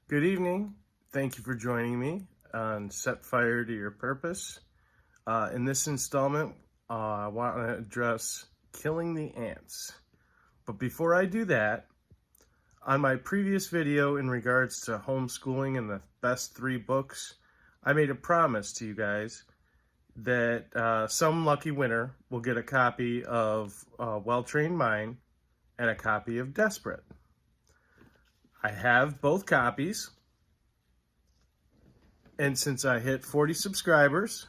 Good evening. Thank you for joining me on Set Fire to Your Purpose. In this installment, I want to address killing the ants. But before I do that, on my previous video in regards to homeschooling and the best 3 books, I made a promise to you guys that some lucky winner will get a copy of Well-Trained Mind and a copy of Desperate. I have both copies. And since I hit 40 subscribers,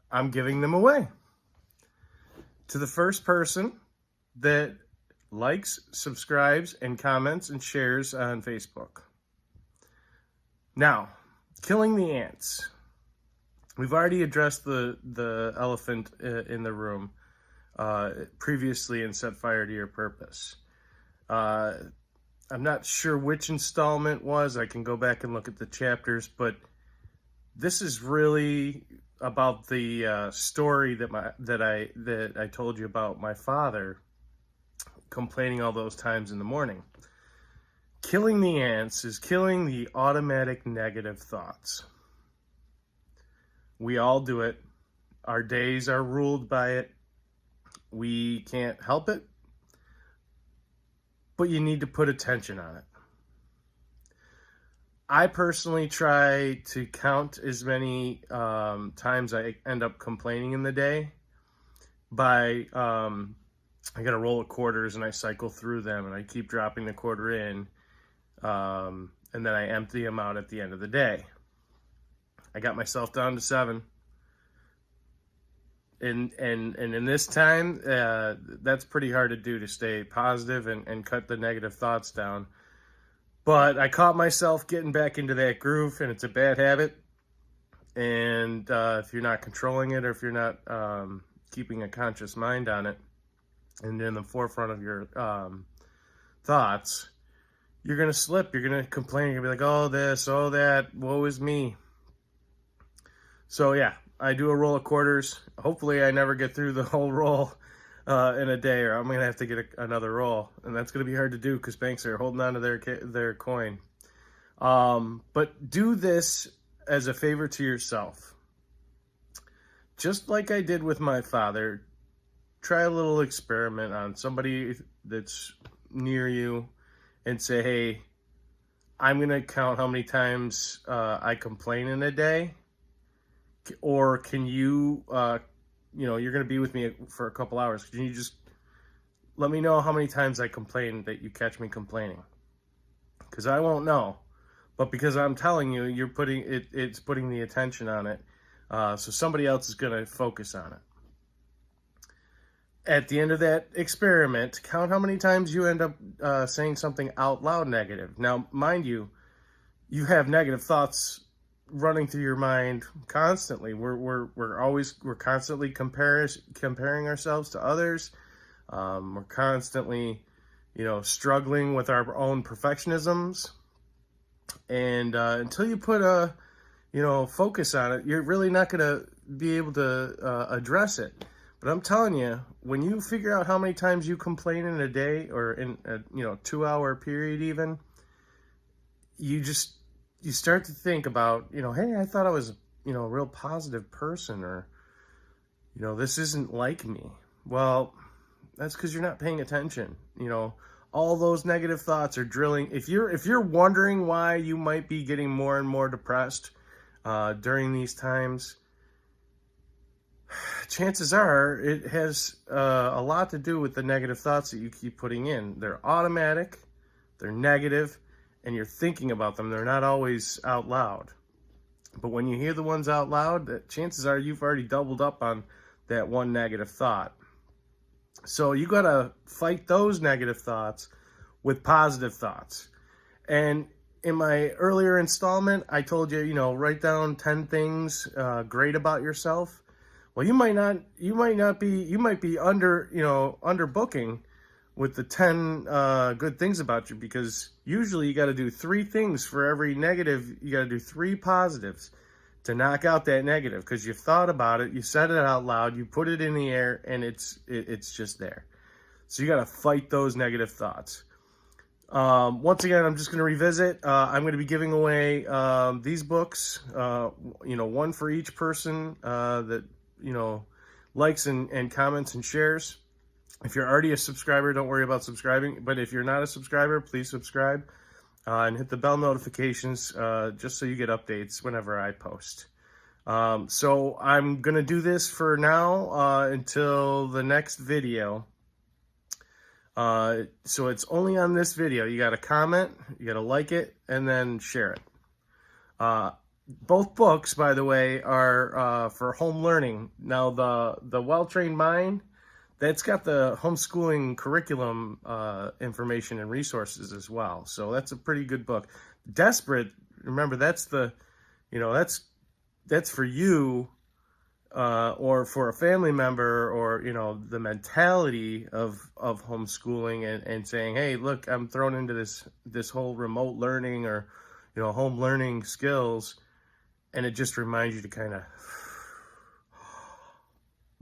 I'm giving them away to the first person that likes, subscribes, and comments and shares on Facebook. Now, killing the ants. We've already addressed the elephant in the room previously in Set Fire to Your Purpose. I'm not sure which installment was. I can go back and look at the chapters, but this is really about the story that I told you about my father complaining all those times in the morning. Killing the ants is killing the automatic negative thoughts. We all do it. Our days are ruled by it. We can't help it, but you need to put attention on it. I personally try to count as many times I end up complaining in the day by, I got a roll of quarters and I cycle through them and I keep dropping the quarter in, and then I empty them out at the end of the day. I got myself down to 7. And in this time, that's pretty hard to do, to stay positive and cut the negative thoughts down. But I caught myself getting back into that groove, and it's a bad habit. And if you're not controlling it, or if you're not keeping a conscious mind on it, and in the forefront of your thoughts, you're going to slip. You're going to complain. You're going to be like, oh, this, oh, that, woe is me. So, yeah. I do a roll of quarters. Hopefully I never get through the whole roll in a day, or I'm going to have to get another roll. And that's going to be hard to do because banks are holding on to their coin. But do this as a favor to yourself. Just like I did with my father, try a little experiment on somebody that's near you and say, hey, I'm going to count how many times I complain in a day. Or can you, you're going to be with me for a couple hours. Can you just let me know how many times I complain that you catch me complaining? Because I won't know. But because I'm telling you, you're putting it, it's putting the attention on it. So somebody else is going to focus on it. At the end of that experiment, count how many times you end up saying something out loud negative. Now, mind you, you have negative thoughts running through your mind constantly. We're constantly comparing ourselves to others. We're constantly, struggling with our own perfectionisms. And until you put a, focus on it, you're really not going to be able to address it. But I'm telling you, when you figure out how many times you complain in a day, or in a 2-hour period even, you start to think about, hey, I thought I was, a real positive person, or, this isn't like me. Well, that's because you're not paying attention. All those negative thoughts are drilling. If you're wondering why you might be getting more and more depressed during these times, chances are it has a lot to do with the negative thoughts that you keep putting in. They're automatic, they're negative, and you're thinking about them. They're not always out loud. But when you hear the ones out loud, chances are you've already doubled up on that one negative thought. So you got to fight those negative thoughts with positive thoughts. And in my earlier installment, I told you, write down 10 things great about yourself. Well, you might be underbooking with the 10 good things about you, because usually you got to do 3 things for every negative. You got to do 3 positives to knock out that negative, because you've thought about it, you said it out loud, you put it in the air, and it's just there. So you got to fight those negative thoughts. Once again, I'm just going to revisit. I'm going to be giving away these books, one for each person that, likes and comments and shares. If you're already a subscriber, don't worry about subscribing. But if you're not a subscriber, please subscribe and hit the bell notifications just so you get updates whenever I post. So I'm going to do this for now until the next video. So it's only on this video. You got to comment, you got to like it, and then share it. Both books, by the way, are for home learning. Now, the Well-Trained Mind, that's got the homeschooling curriculum information and resources as well. So that's a pretty good book. Desperate, remember, that's that's for you. Or for a family member, or the mentality of homeschooling and saying, hey, look, I'm thrown into this whole remote learning or home learning skills, and it just reminds you to kind of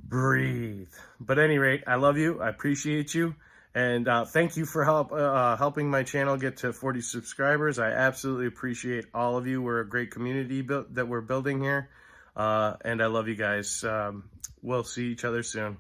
breathe. But at any rate, I love you, I appreciate you, and thank you for helping my channel get to 40 subscribers. I absolutely appreciate all of you. We're a great community that we're building here. And I love you guys. We'll see each other soon.